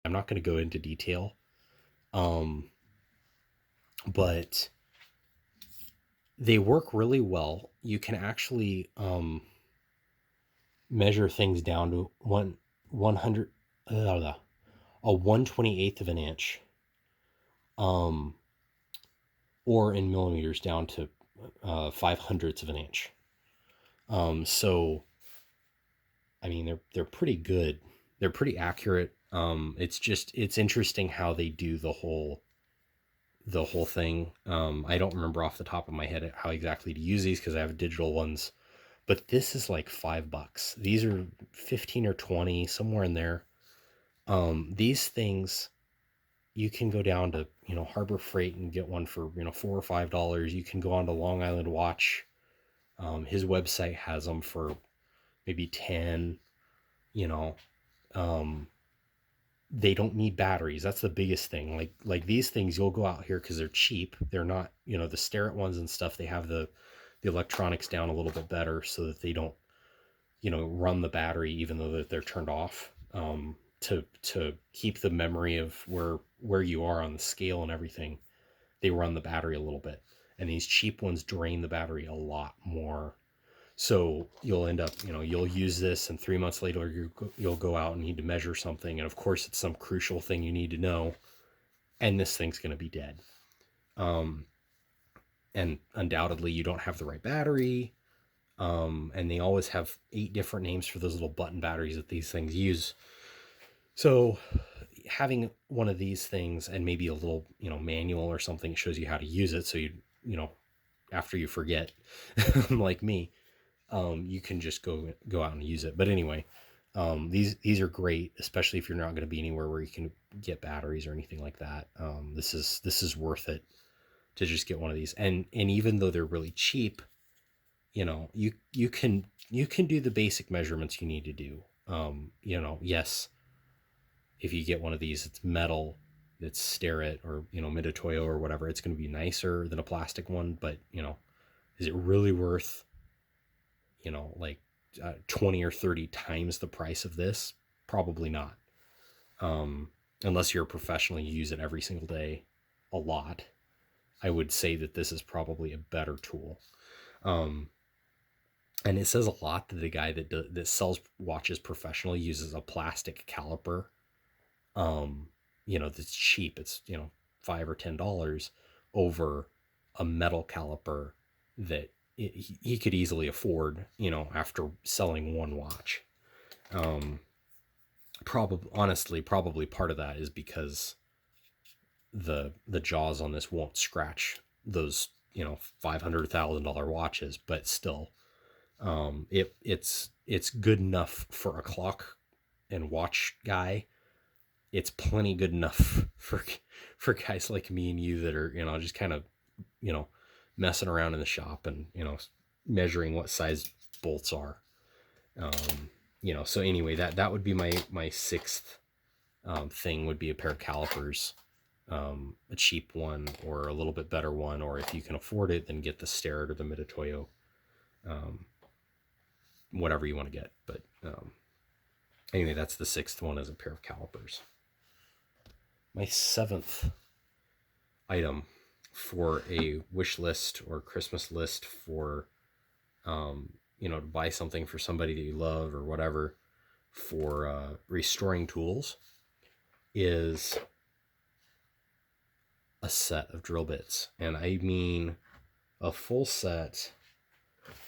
I'm not going to go into detail. Um, but they work really well. You can actually measure things down to 100 a 1/28th of an inch, um, or in millimeters down to 5/100ths of an inch. So I mean they're pretty good. They're pretty accurate. It's interesting how they do the whole thing. I don't remember off the top of my head how exactly to use these because I have digital ones, but this is like $5. These are 15 or 20, somewhere in there. These things you can go down to Harbor Freight and get one for $4 or $5. You can go on to Long Island Watch. His website has them for maybe 10. You know, um, they don't need batteries. That's the biggest thing. Like these things, you'll go out here because they're cheap. They're not, the Starrett ones and stuff. They have the electronics down a little bit better so that they don't, run the battery even though they're turned off. To keep the memory of where you are on the scale and everything, they run the battery a little bit. And these cheap ones drain the battery a lot more. So you'll end up, you'll use this, and 3 months later you'll go out and need to measure something, and of course it's some crucial thing you need to know, and this thing's going to be dead. Um, and undoubtedly you don't have the right battery. And they always have 8 different names for those little button batteries that these things use. So having one of these things and maybe a little, manual or something shows you how to use it. So after you forget, like me, you can just go out and use it. But anyway, these are great, especially if you're not going to be anywhere where you can get batteries or anything like that. This is worth it to just get one of these. And even though they're really cheap, you can do the basic measurements you need to do. Yes, if you get one of these, it's metal, it's Starrett or Mitutoyo or whatever, it's going to be nicer than a plastic one. But is it really worth like 20 or 30 times the price of this? Probably not. Unless you're a professional, you use it every single day a lot. I would say that this is probably a better tool. Um, and it says a lot that the guy that sells watches professionally uses a plastic caliper. That's cheap. It's $5 or $10 over a metal caliper that he could easily afford. After selling one watch. Probably part of that is because the jaws on this won't scratch those $500,000 watches, but still, it's good enough for a clock and watch guy. It's plenty good enough for guys like me and you that are just kind of you know messing around in the shop and measuring what size bolts are. So anyway, that would be my sixth thing, would be a pair of calipers, a cheap one or a little bit better one, or if you can afford it, then get the Starrett or the Mitutoyo, whatever you want to get. But anyway, that's the sixth one, as a pair of calipers. My seventh item for a wish list or Christmas list for to buy something for somebody that you love or whatever, for restoring tools, is a set of drill bits. And I mean a full set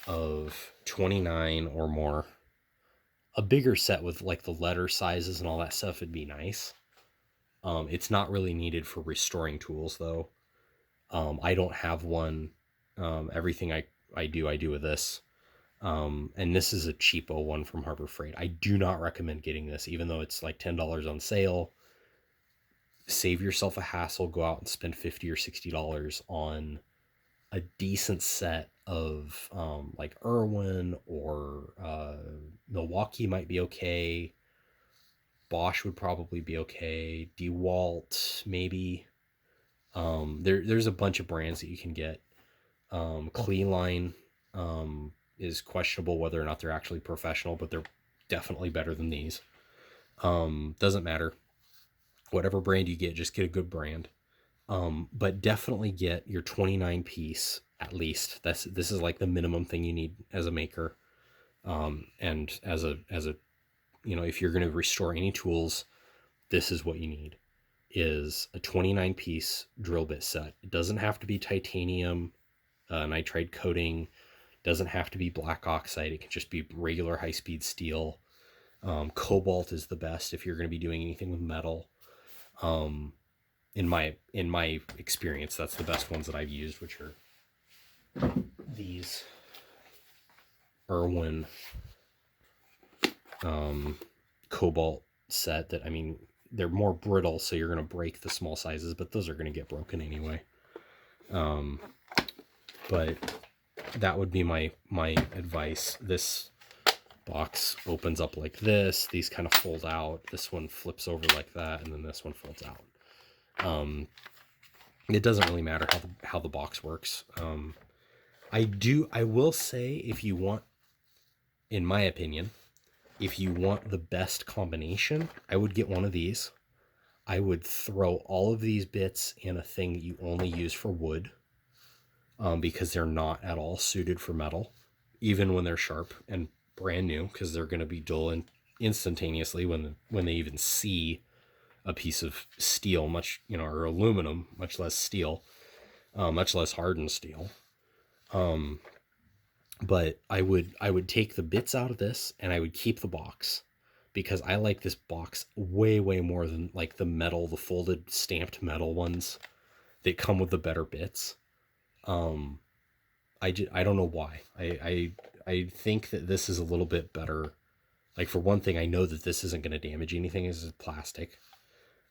of 29 or more. A bigger set with like the letter sizes and all that stuff would be nice. It's not really needed for restoring tools though. I don't have one. Everything I do with this. And this is a cheapo one from Harbor Freight. I do not recommend getting this, even though it's like $10 on sale. Save yourself a hassle. Go out and spend $50 or $60 on a decent set of like Irwin or Milwaukee might be okay. Bosch would probably be okay. DeWalt maybe. There's a bunch of brands that you can get. Cleanline is questionable whether or not they're actually professional, but they're definitely better than these. Doesn't matter. Whatever brand you get, just get a good brand. But definitely get your 29 piece at least. This is like the minimum thing you need as a maker. And as a if you're going to restore any tools, this is what you need is a 29 piece drill bit set. It doesn't have to be titanium, nitride coating, doesn't have to be black oxide. It can just be regular high speed steel. Cobalt is the best if you're going to be doing anything with metal. Um, in my experience, that's the best ones that I've used, which are these Irwin cobalt set. That, I mean, they're more brittle, so you're going to break the small sizes, but those are going to get broken anyway. But that would be my advice. This box opens up like this. These kind of fold out. This one flips over like that, and then this one folds out. It doesn't really matter how the box works. I will say, if you want, in my opinion, if you want the best combination, I would get one of these. I would throw all of these bits in a thing that you only use for wood, because they're not at all suited for metal, even when they're sharp and brand new, because they're going to be dull and instantaneously when they even see a piece of steel, much, or aluminum, much less steel, much less hardened steel. But I would take the bits out of this and I would keep the box, because I like this box way, way more than like the folded stamped metal ones that come with the better bits. I don't know why. I think that this is a little bit better. Like, for one thing, I know that this isn't going to damage anything. This is plastic.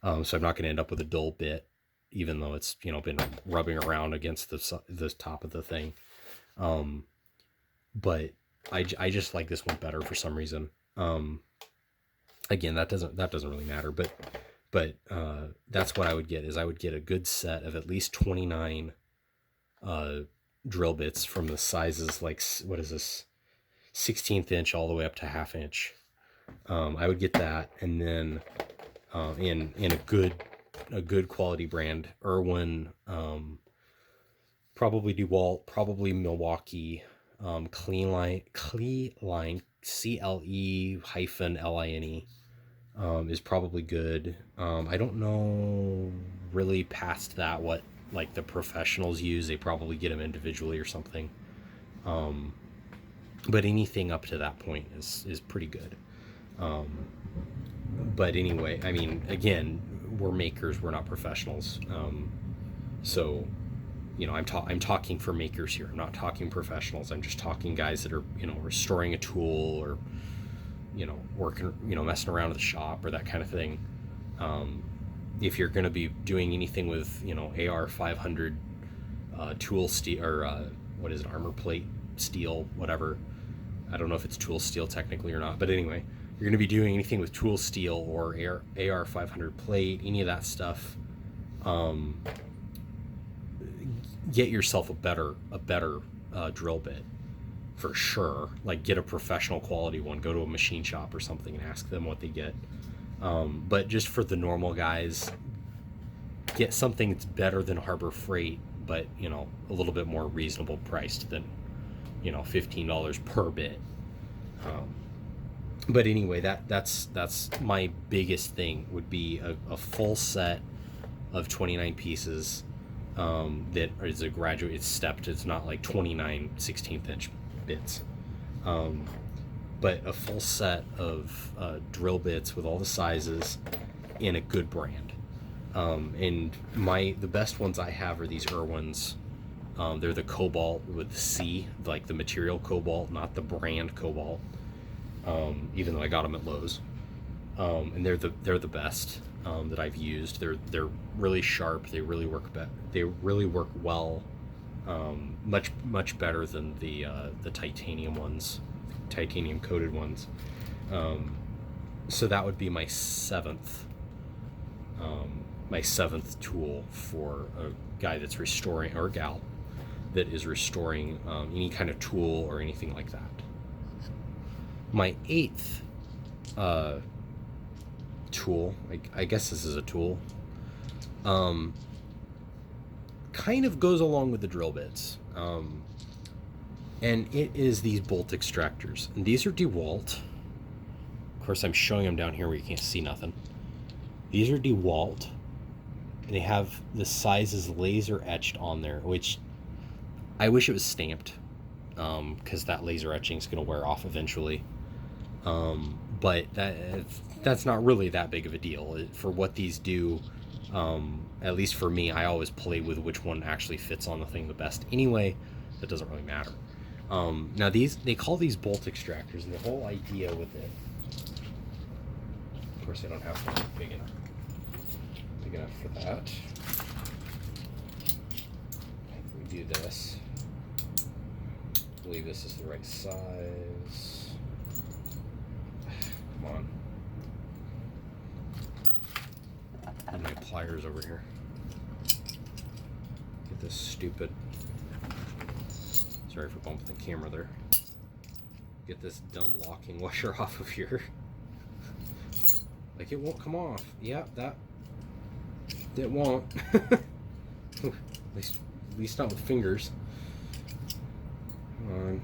So I'm not going to end up with a dull bit, even though it's, been rubbing around against the top of the thing. But I just like this one better for some reason. Again, that doesn't really matter, but that's what I would get. Is I would get a good set of at least 29 drill bits from the sizes, like, what is this, 16th inch all the way up to 1/2 inch. I would get that, and then in a good quality brand, Irwin, probably DeWalt, probably Milwaukee, Cleanline, CLE-LINE, is probably good. I don't know really past that what like the professionals use. They probably get them individually or something. But anything up to that point is pretty good. But anyway, I mean, again, we're makers, we're not professionals. So, I'm talking for makers here. I'm not talking professionals. I'm just talking guys that are, restoring a tool, or, working, messing around at the shop or that kind of thing. If you're going to be doing anything with, AR 500 tool steel, or what is it, armor plate steel, whatever. I don't know if it's tool steel technically or not, but anyway, you're going to be doing anything with tool steel or AR 500 plate, any of that stuff. Get yourself a better drill bit, for sure. Like, get a professional quality one. Go to a machine shop or something and ask them what they get. But just for the normal guys, get something that's better than Harbor Freight, but a little bit more reasonable priced than $15 per bit. But anyway, that's my biggest thing, would be a full set of 29 pieces, that is a graduate. It's stepped. It's not like 29 16th inch bits, but a full set of drill bits with all the sizes in a good brand. And the best ones I have are these Irwins. They're the Cobalt with the C, like the material Cobalt, not the brand Cobalt. Even though I got them at Lowe's, and they're the best that I've used. They're really sharp. They really work They really work well, much better than the titanium ones, titanium coated ones. So that would be my seventh tool for a guy that's restoring, or gal that is restoring any kind of tool or anything like that. My eighth tool. I guess this is a tool. Um, kind of goes along with the drill bits. And it is these bolt extractors. And these are DeWalt. Of course, I'm showing them down here where you can't see nothing. These are DeWalt. And they have the sizes laser etched on there, which I wish it was stamped, because that laser etching is going to wear off eventually. But that's not really that big of a deal for what these do. At least for me, I always play with which one actually fits on the thing the best. Anyway, that doesn't really matter. Now they call these bolt extractors, and the whole idea with it. Of course, I don't have one big enough for that. If we do this, I believe this is the right size. Come on. Need my pliers over here. Get this stupid. Sorry for bumping the camera there. Get this dumb locking washer off of here. Like, it won't come off. Yeah, it won't. at least not with fingers. Come on.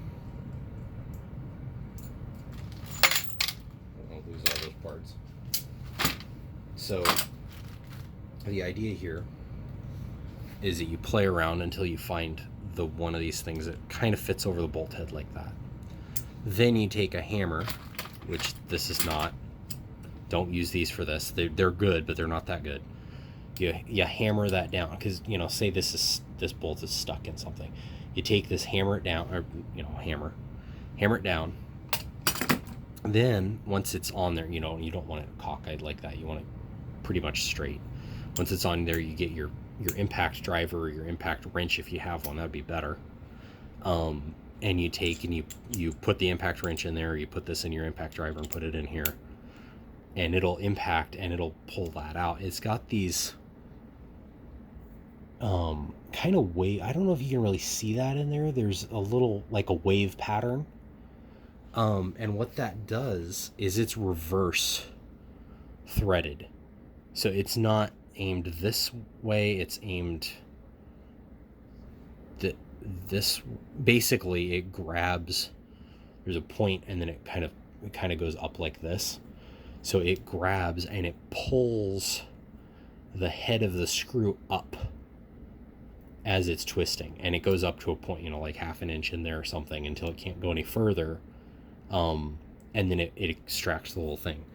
I won't lose all those parts. So the idea here is that you play around until you find the one of these things that kind of fits over the bolt head like that. Then you take a hammer, which this is not. Don't use these for this. They're good, but they're not that good. You hammer that down, because say this bolt is stuck in something. You take this, hammer it down, or hammer it down. Then once it's on there, you don't want it cockeyed like that. You want it pretty much straight. Once it's on there, you get your impact driver or your impact wrench if you have one. That'd be better. And you take and you put the impact wrench in there. You put this in your impact driver and put it in here, and it'll impact and it'll pull that out. It's got these kind of wave. I don't know if you can really see that in there. There's a little like a wave pattern. And what that does is it's reverse threaded. So it's not aimed this way, it's aimed this. Basically, it grabs, there's a point, and then it kind of goes up like this. So it grabs and it pulls the head of the screw up as it's twisting, and it goes up to a point, like half an inch in there or something, until it can't go any further. And then it extracts the whole thing.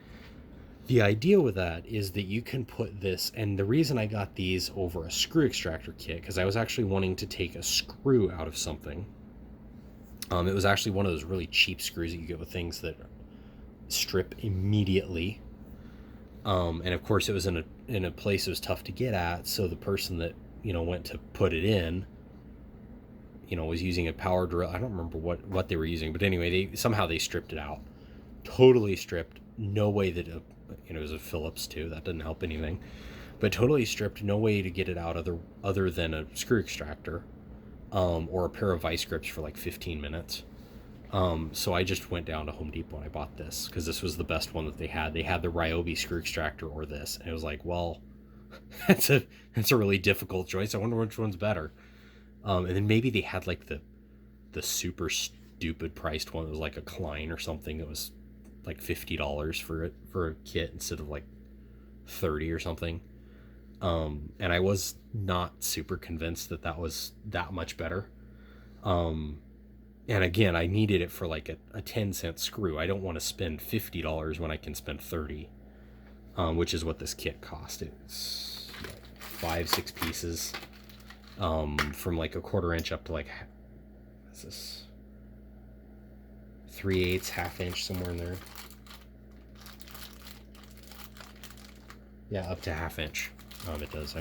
The idea with that is that you can put this, and the reason I got these over a screw extractor kit, because I was actually wanting to take a screw out of something. It was actually one of those really cheap screws that you get with things that strip immediately. And of course it was in a place it was tough to get at, so the person that, went to put it in, was using a power drill. I don't remember what they were using, but anyway, they stripped it out. Totally stripped. No way that it was a Phillips too. That didn't help anything. But totally stripped. No way to get it out other than a screw extractor, or a pair of vice grips for like 15 minutes. So I just went down to Home Depot and I bought this because this was the best one that they had. They had the Ryobi screw extractor or this, and it was like, well, that's a really difficult choice. I wonder which one's better. And then maybe they had like the super stupid priced one that was like a Klein or something that was like $50 for a kit instead of like $30 or something. And I was not super convinced that was that much better. And again, I needed it for like a 10-cent screw. I don't want to spend $50 when I can spend $30, which is what this kit cost. It's 5-6 pieces, from like a 1/4 inch up to like, what's this, 3/8, ½ inch, somewhere in there. Yeah, up to ½ inch. It does.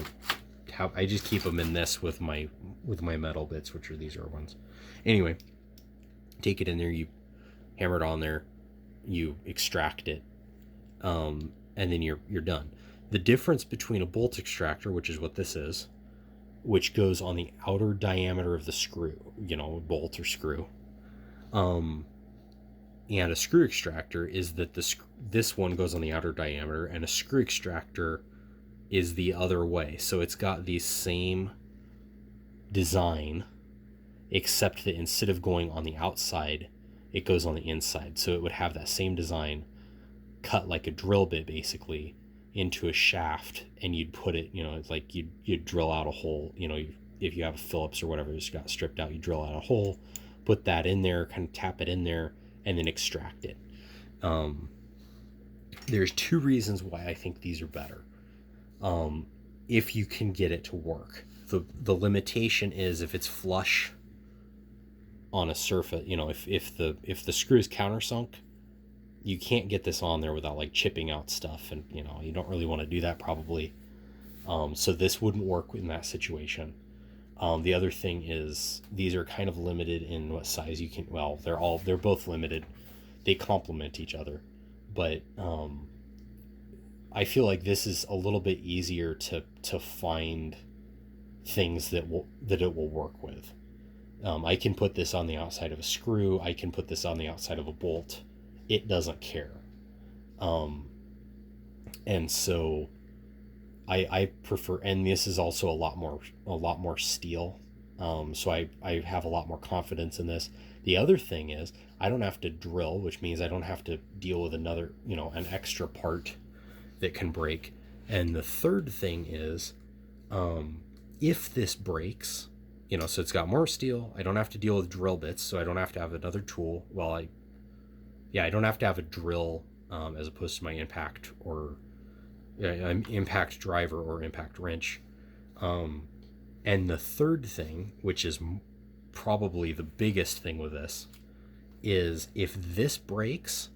I just keep them in this with my metal bits, which are these ones. Anyway, take it in there, you hammer it on there, you extract it, and then you're done. The difference between a bolt extractor, which is what this is, which goes on the outer diameter of the screw, bolt or screw, and a screw extractor is that this one goes on the outer diameter, and a screw extractor is the other way. So it's got the same design, except that instead of going on the outside, it goes on the inside. So it would have that same design, cut like a drill bit basically into a shaft, and you'd put it, it's like you'd drill out a hole. If you have a Phillips or whatever that's got stripped out, you drill out a hole, put that in there, kind of tap it in there, and then extract it. There's two reasons why I think these are better. If you can get it to work. The limitation is if it's flush on a surface, if the screw is countersunk, you can't get this on there without like chipping out stuff, and you don't really want to do that probably. So this wouldn't work in that situation. The other thing is these are kind of limited in what size you can. Well, they're both limited. They complement each other, but I feel like this is a little bit easier to find things that it will work with. I can put this on the outside of a screw. I can put this on the outside of a bolt. It doesn't care. And so I prefer, and this is also a lot more steel. So I have a lot more confidence in this. The other thing is I don't have to drill, which means I don't have to deal with another, an extra part that can break. And the third thing is, if this breaks, so it's got more steel, I don't have to deal with drill bits, so I don't have to have another tool. I don't have to have a drill, as opposed to my impact or impact driver or impact wrench. And the third thing, which is probably the biggest thing with this, is if this breaks,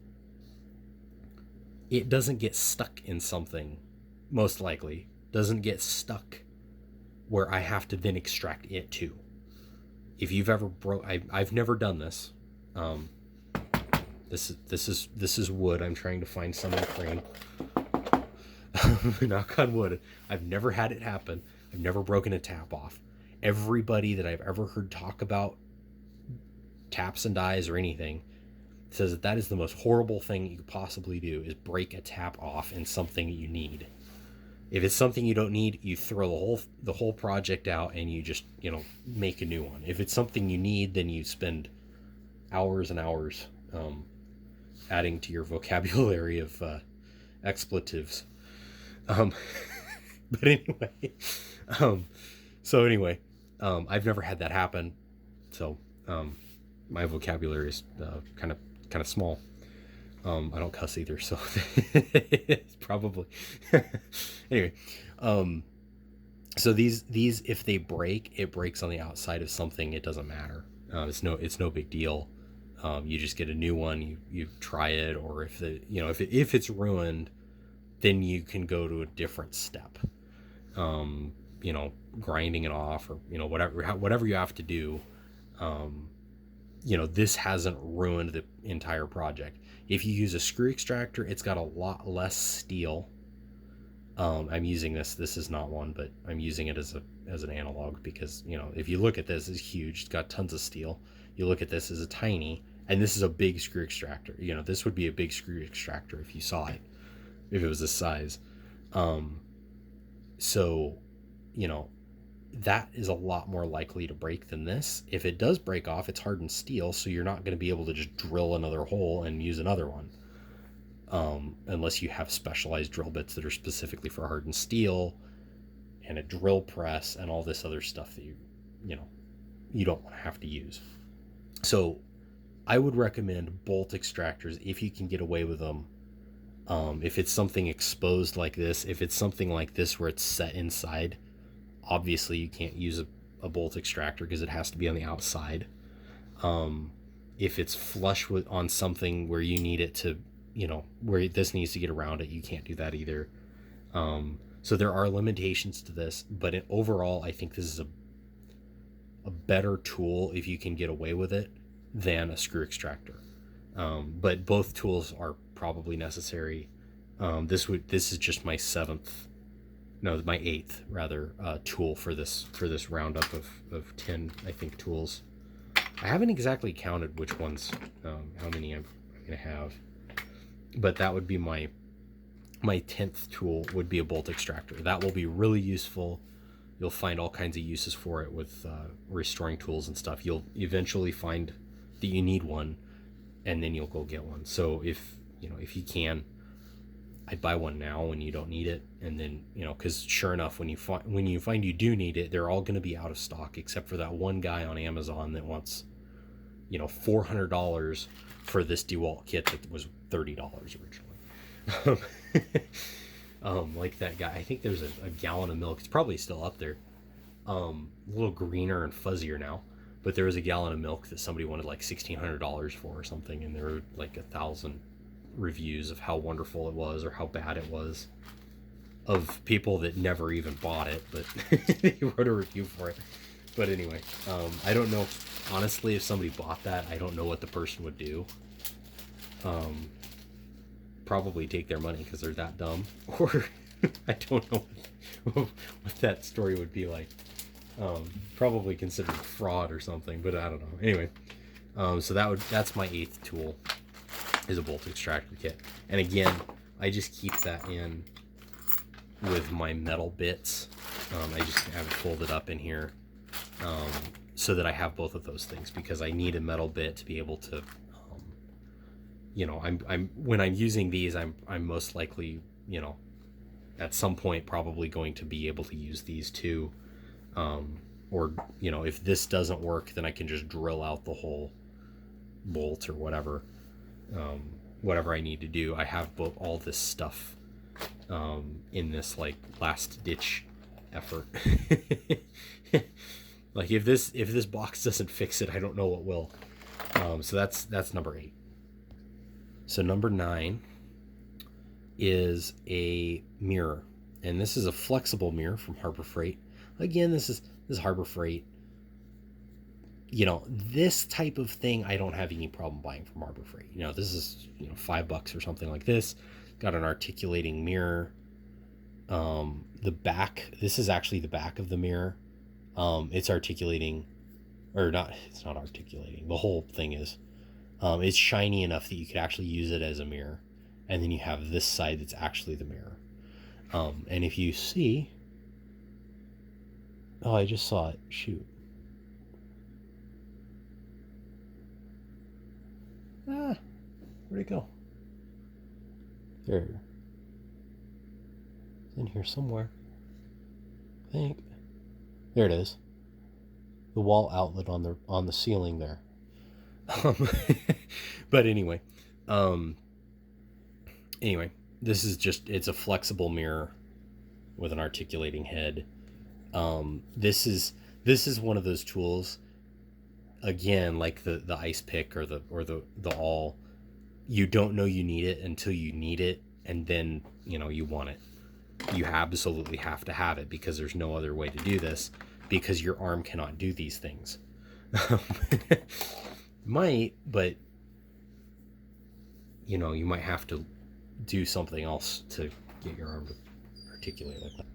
it doesn't get stuck in something, most likely. Doesn't get stuck where I have to then extract it too. If you've ever I've never done this. This is wood. I'm trying to find some in the frame. Knock on wood. I've never had it happen. I've never broken a tap off. Everybody that I've ever heard talk about taps and dies or anything says that is the most horrible thing you could possibly do, is break a tap off in something you need. If it's something you don't need, you throw the whole project out and you just, make a new one. If it's something you need, then you spend hours and hours adding to your vocabulary of expletives. But anyway, I've never had that happen. So my vocabulary is kind of small. I don't cuss either, so it's probably anyway. So these if they break, it breaks on the outside of something. It doesn't matter. It's no big deal. You just get a new one. You try it, or if it's ruined, then you can go to a different step. Grinding it off, or whatever you have to do. This hasn't ruined the entire project. If you use a screw extractor, it's got a lot less steel. I'm using this is not one, but I'm using it as an analog because, if you look at this, it's huge. It's got tons of steel. You look at this as a tiny, and this is a big screw extractor. This would be a big screw extractor if you saw it, if it was this size. So, that is a lot more likely to break than this. If it does break off, it's hardened steel, so you're not going to be able to just drill another hole and use another one. Unless you have specialized drill bits that are specifically for hardened steel, and a drill press, and all this other stuff that you don't want to have to use. So I would recommend bolt extractors if you can get away with them. If it's something exposed like this, if it's something like this where it's set inside, obviously you can't use a bolt extractor because it has to be on the outside. If it's flush on something where you need it to, where this needs to get around it, you can't do that either. So there are limitations to this, but overall, I think this is a better tool if you can get away with it than a screw extractor. But both tools are probably necessary. This is just my my eighth rather tool for this roundup of 10, I think, tools. I haven't exactly counted which ones, how many going to have. But that would be my 10th tool, would be a bolt extractor. That will be really useful. You'll find all kinds of uses for it with restoring tools and stuff. You'll eventually find that you need one, and then you'll go get one. So if you can, I'd buy one now when you don't need it, and then because sure enough, when you find you do need it, they're all going to be out of stock except for that one guy on Amazon that wants $400 for this DeWalt kit that was $30 originally. Like that guy. I think there's a gallon of milk. It's probably still up there. A little greener and fuzzier now, but there was a gallon of milk that somebody wanted like $1,600 for or something, and there were like 1,000 reviews of how wonderful it was or how bad it was, of people that never even bought it, but they wrote a review for it. But anyway, I don't know, honestly, if somebody bought that, I don't know what the person would do. Probably take their money because they're that dumb, or I don't know what that story would be like. Probably considered fraud or something, but I don't know. Anyway, so that's my 8th tool, is a bolt extractor kit. And again, I just keep that in with my metal bits. I just have it folded up in here, so that I have both of those things, because I need a metal bit to be able to I'm when I'm using these, I'm most likely, at some point probably going to be able to use these too. Or if this doesn't work, then I can just drill out the whole bolt or whatever I need to do. I have all this stuff in this like last ditch effort. Like if this box doesn't fix it, I don't know what will. So that's number 8. So number 9 is a mirror, and this is a flexible mirror from Harbor Freight. Again, this is Harbor Freight. This type of thing I don't have any problem buying from Harbor Freight. This is $5 or something like this. Got an articulating mirror. The back. This is actually the back of the mirror. It's articulating, or not. It's not articulating. The whole thing is. It's shiny enough that you could actually use it as a mirror. And then you have this side that's actually the mirror. And if you see... Oh, I just saw it. Shoot. Where'd it go? There. It's in here somewhere, I think. There it is. The wall outlet on the ceiling there. But anyway, this is it's a flexible mirror with an articulating head. This is one of those tools, again, like the ice pick or the awl. You don't know you need it until you need it, and then you want it. You absolutely have to have it, because there's no other way to do this, because your arm cannot do these things. Might, but you might have to do something else to get your arm to articulate like that.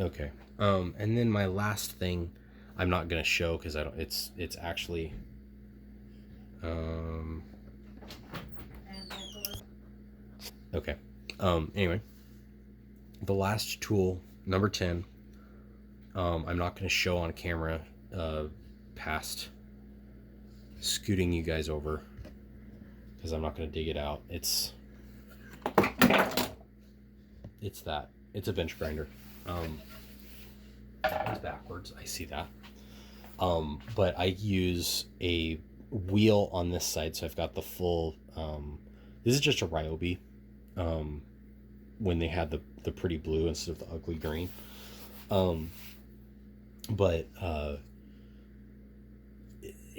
Okay. And then my last thing, I'm not gonna show because it's actually okay. Anyway, the last tool, number 10, I'm not gonna show on camera past scooting you guys over, because I'm not going to dig it out. It's a bench grinder. It's backwards, I see that. But I use a wheel on this side, so I've got the full this is just a Ryobi, when they had the pretty blue instead of the ugly green. But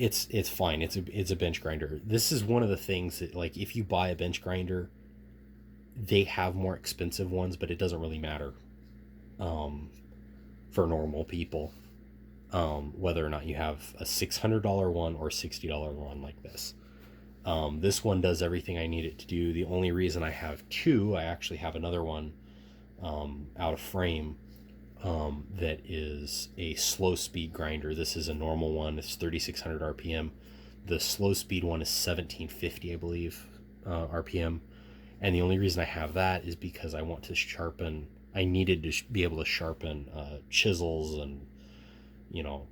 it's fine. It's a bench grinder. This is one of the things that, like, if you buy a bench grinder, they have more expensive ones, but it doesn't really matter for normal people, whether or not you have a $600 one or a $60 one like this. This one does everything I need it to do. The only reason I have two, I actually have another one out of frame, that is a slow speed grinder. This is a normal one. It's 3,600 RPM. The slow speed one is 1750, I believe. RPM. And the only reason I have that is because I want to sharpen. I needed to be able to sharpen chisels and you know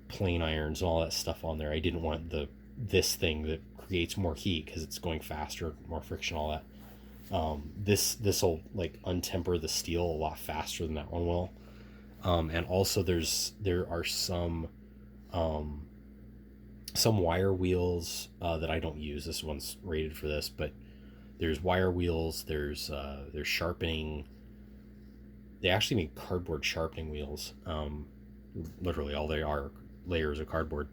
plane irons and all that stuff on there. I didn't want this thing that creates more heat because it's going faster, more friction, all that. This will like untemper the steel a lot faster than that one will. And also there are some wire wheels that I don't use. This one's rated for this, but there's wire wheels. There's sharpening. They actually make cardboard sharpening wheels. Literally, all they are layers of cardboard.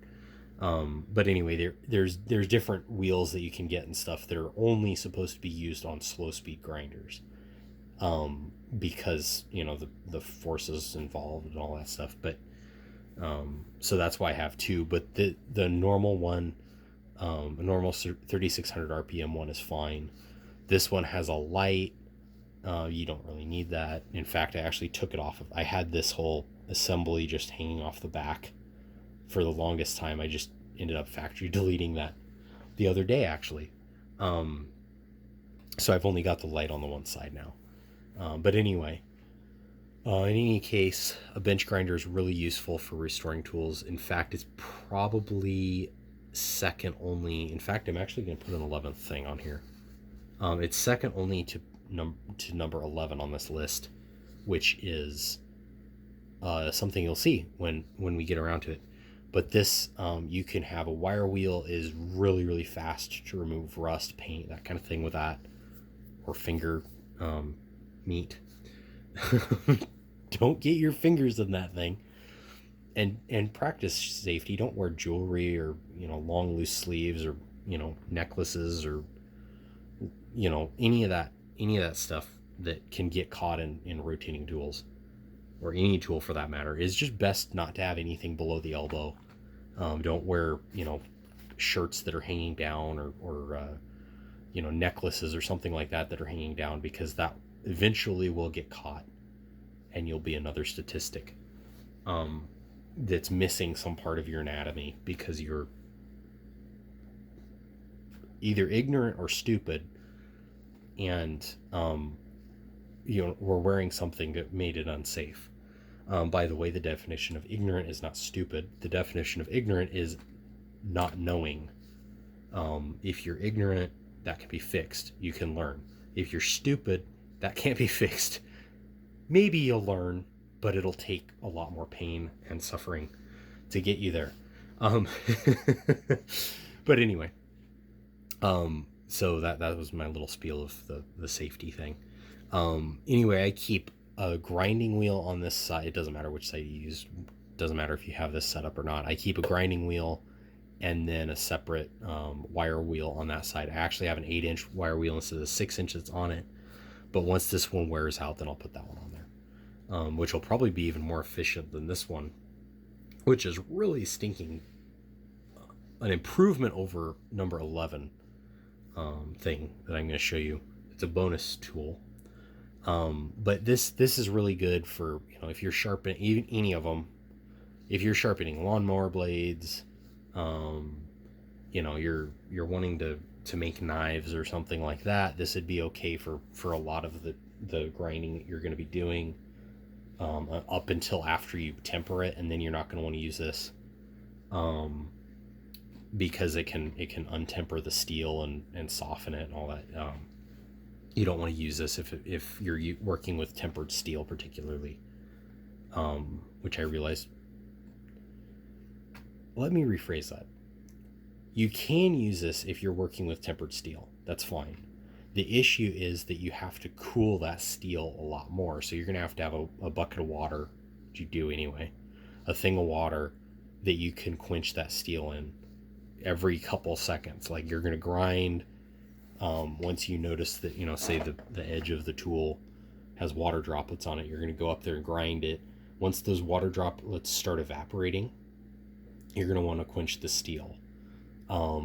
But anyway, there's different wheels that you can get and stuff that are only supposed to be used on slow speed grinders. Because the forces involved and all that stuff. But so that's why I have two. But the normal one, a normal 3600 RPM one is fine. This one has a light. You don't really need that. In fact, I actually took it off. I had this whole assembly just hanging off the back for the longest time. I just ended up factory deleting that the other day, actually. So I've only got the light on the one side now. But anyway, in any case, a bench grinder is really useful for restoring tools. In fact, it's probably second only. In fact, I'm actually going to put an 11th thing on here. It's second only to number 11 on this list, which is something you'll see when we get around to it. But this, you can have a wire wheel, is really, really fast to remove rust, paint, that kind of thing with that, or finger meat. Don't get your fingers in that thing. And practice safety. Don't wear jewelry or long loose sleeves or necklaces or any of that stuff that can get caught in rotating tools, or any tool for that matter. Is just best not to have anything below the elbow. Don't wear shirts that are hanging down, or necklaces or something like that are hanging down, because that eventually will get caught and you'll be another statistic that's missing some part of your anatomy because you're either ignorant or stupid, and we're wearing something that made it unsafe. By the way, the definition of ignorant is not stupid. The definition of ignorant is not knowing. If you're ignorant, that can be fixed. You can learn. If you're stupid, that can't be fixed. Maybe you'll learn, but it'll take a lot more pain and suffering to get you there. But anyway, so that was my little spiel of the safety thing. Anyway, I keep a grinding wheel on this side. It doesn't matter which side you use. Doesn't matter if you have this set up or not. I keep a grinding wheel and then a separate wire wheel on that side. I actually have an 8-inch wire wheel instead of the 6-inch that's on it. But once this one wears out, then I'll put that one on there, which will probably be even more efficient than this one, which is really stinking an improvement over number 11 thing that I'm going to show you. It's a bonus tool. But this is really good for, if you're sharpening even any of them, if you're sharpening lawnmower blades, you're wanting to make knives or something like that, this would be okay for a lot of the grinding that you're going to be doing, up until after you temper it, and then you're not going to want to use this, because it can untemper the steel and soften it and all that. You don't want to use this if you're working with tempered steel particularly, which I realized. Let me rephrase that. You can use this if you're working with tempered steel. That's fine. The issue is that you have to cool that steel a lot more. So you're going to have a bucket of water, which you do anyway, a thing of water that you can quench that steel in every couple seconds. Like, you're going to grind. Once you notice that, say the edge of the tool has water droplets on it, you're going to go up there and grind it. Once those water droplets start evaporating, you're going to want to quench the steel. A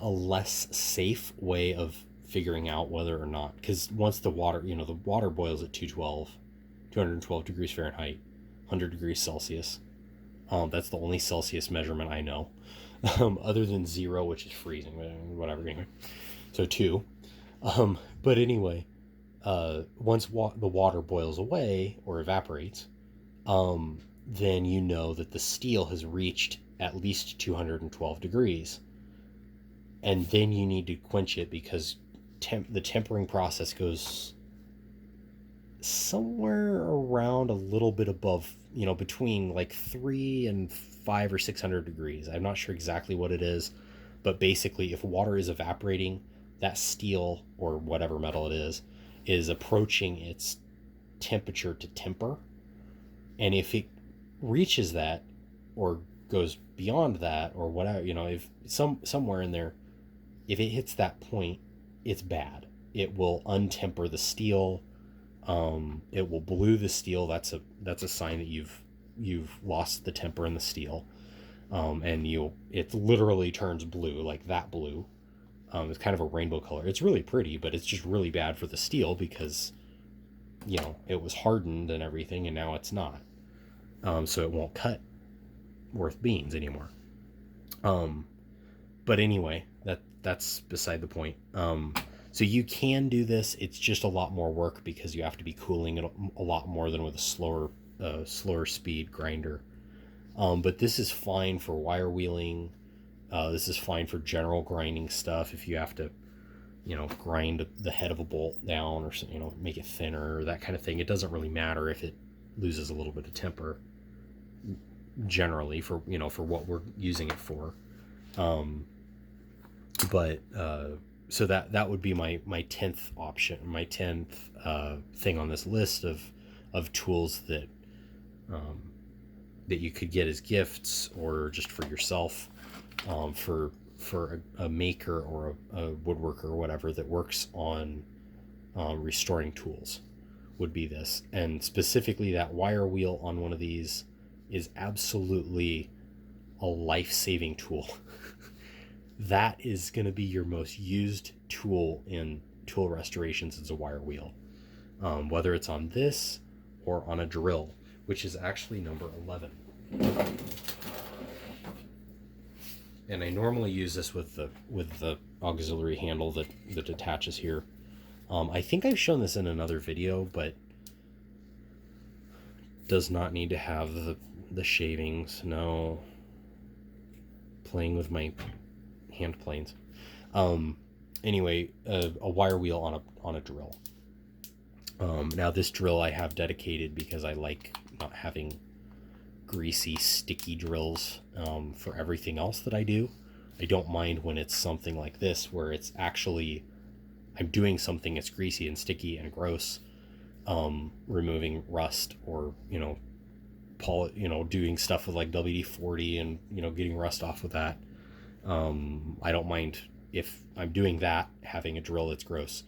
less safe way of figuring out whether or not, because once the water boils at 212 degrees Fahrenheit, 100 degrees Celsius. That's the only Celsius measurement I know. other than 0, which is freezing, whatever. Anyway, so 2. But anyway, once the water boils away or evaporates, then you know that the steel has reached at least 212 degrees. And then you need to quench it because the tempering process goes somewhere around a little bit above, between like 3 and 5 or 600 degrees. I'm not sure exactly what it is, but basically, if water is evaporating, that steel or whatever metal it is approaching its temperature to temper. And if it reaches that or goes beyond that or whatever, if somewhere in there, if it hits that point, it's bad. It will untemper the steel. It will blue the steel. That's a sign that you've lost the temper in the steel. And it literally turns blue, like that blue. It's kind of a rainbow color. It's really pretty, but it's just really bad for the steel because it was hardened and everything, and now it's not. So it won't cut worth beans anymore. But anyway, that's beside the point. So you can do this. It's just a lot more work because you have to be cooling it a lot more than with a slower speed grinder. But this is fine for wire wheeling. This is fine for general grinding stuff. If you have to, grind the head of a bolt down or make it thinner, that kind of thing. It doesn't really matter if it loses a little bit of temper. Generally, for what we're using it for. But so that would be my 10th option, my 10th thing on this list of tools that you could get as gifts or just for yourself, for a maker or a woodworker or whatever that works on restoring tools, would be this. And specifically, that wire wheel on one of these is absolutely a life-saving tool. That is going to be your most used tool in tool restorations, is a wire wheel. Whether it's on this or on a drill, which is actually number 11. And I normally use this with the auxiliary handle that attaches here. I think I've shown this in another video, but does not need to have the shavings. No. Playing with my hand planes. Anyway, a wire wheel on a drill. Now this drill I have dedicated because I like not having greasy, sticky drills for everything else that I do. I don't mind when it's something like this where it's actually I'm doing something that's greasy and sticky and gross, removing rust or doing stuff with like WD-40 and getting rust off with that. I don't mind if I'm doing that, having a drill that's gross.